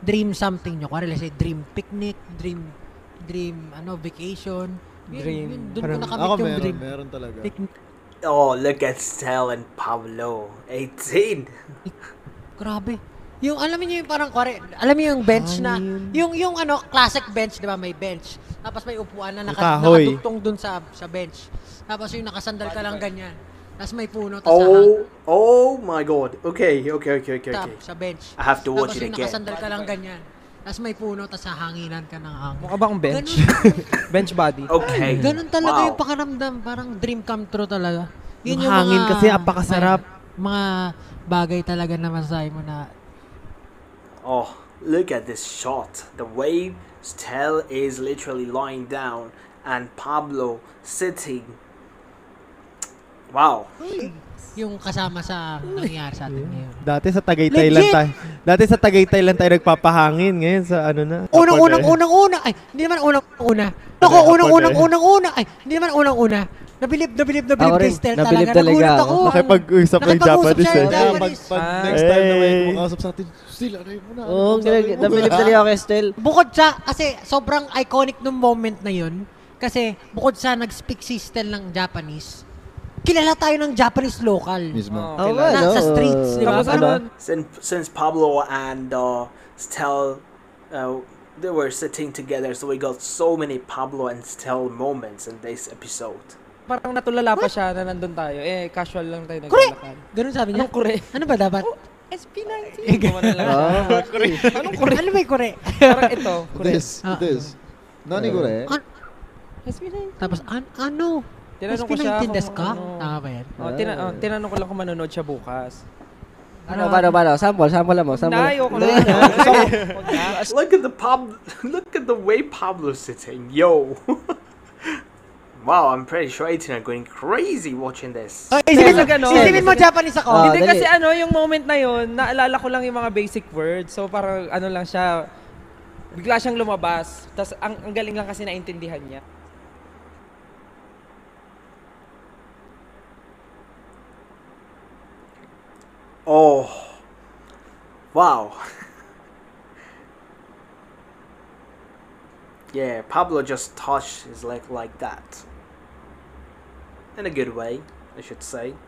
dream something nyo. Kung let's say, dream picnic, dream vacation. Dream. Doon ko nakamit Ako yung dream. meron talaga. Picnic. Oh, look at Stel and Pablo. 18. Grabe. Yung, alam niyo yung parang, alam niyo yung bench na, yung classic bench, di ba, may bench. Tapos may upuan na nakadugtong dun sa bench. Tapos yung nakasandal ka lang ganyan. Tapos may puno. Oh my God. Okay. Sa bench. I have to watch it again. Tapos yung nakasandal ka lang ganyan. Tapos may puno, tapos hahanginan ka ng hangin. Mukha bang bench? Bench body. Okay. Ganun talaga yung pakaramdam. Parang dream come true talaga. Yun yung hangin kasi apakasarap. Mga bagay talaga na masasabi mo na. Oh, look at this shot. The way Stel is literally lying down and Pablo sitting. Wow. Yung kasama sa nangyayari sa atin ngayon. Dati sa Tagaytay lang tayo nagpapahangin. Ngayon sa ano na. Unang-una. Ay, hindi naman unang-una. Unang-una. Ay, hindi naman unang-una. Nabilib kay Stel talaga. Nagulat ako. Nakipag-usap ng Japanese eh. Pag next time na may kumakasap sa atin, Stel, ano yun muna? Oo, nabilib talaga ako kay Stel. Bukod sa, kasi sobrang iconic nung moment na yun. Kasi bukod sa nag-speak si Stel ng Japanese, kilala tayo ng Japanese local. Mismo. Sa streets, di ba? Since Pablo and Stel, they were sitting together, so we got so many Pablo and Stel moments in this episode. Parang natulala pa siya na nandun tayo. Casual lang tayo naglalakad. Ganun sabi niya? Anong kure? Ano ba dapat? SP19. Anong kure? Ano ba yung kure? Parang ito. This. Nani kore? SP19. Tapos, ano? Tinanong ko siya kung ka? Tama ba yan? Tinanong ko lang kung manonood siya bukas. Paano? Sample mo. Ayoko na. Look at the way Pablo's sitting. Yo. Wow, I'm pretty sure 18 are going crazy watching this. Isipin mo Japanese ako. Hindi kasi yung moment na yun, naalala ko lang yung mga basic words. So parang lang siya, bigla siyang lumabas. Tapos ang galing lang kasi naintindihan niya. Oh. Wow. Yeah, Pablo just touched his leg like that. In a good way, I should say.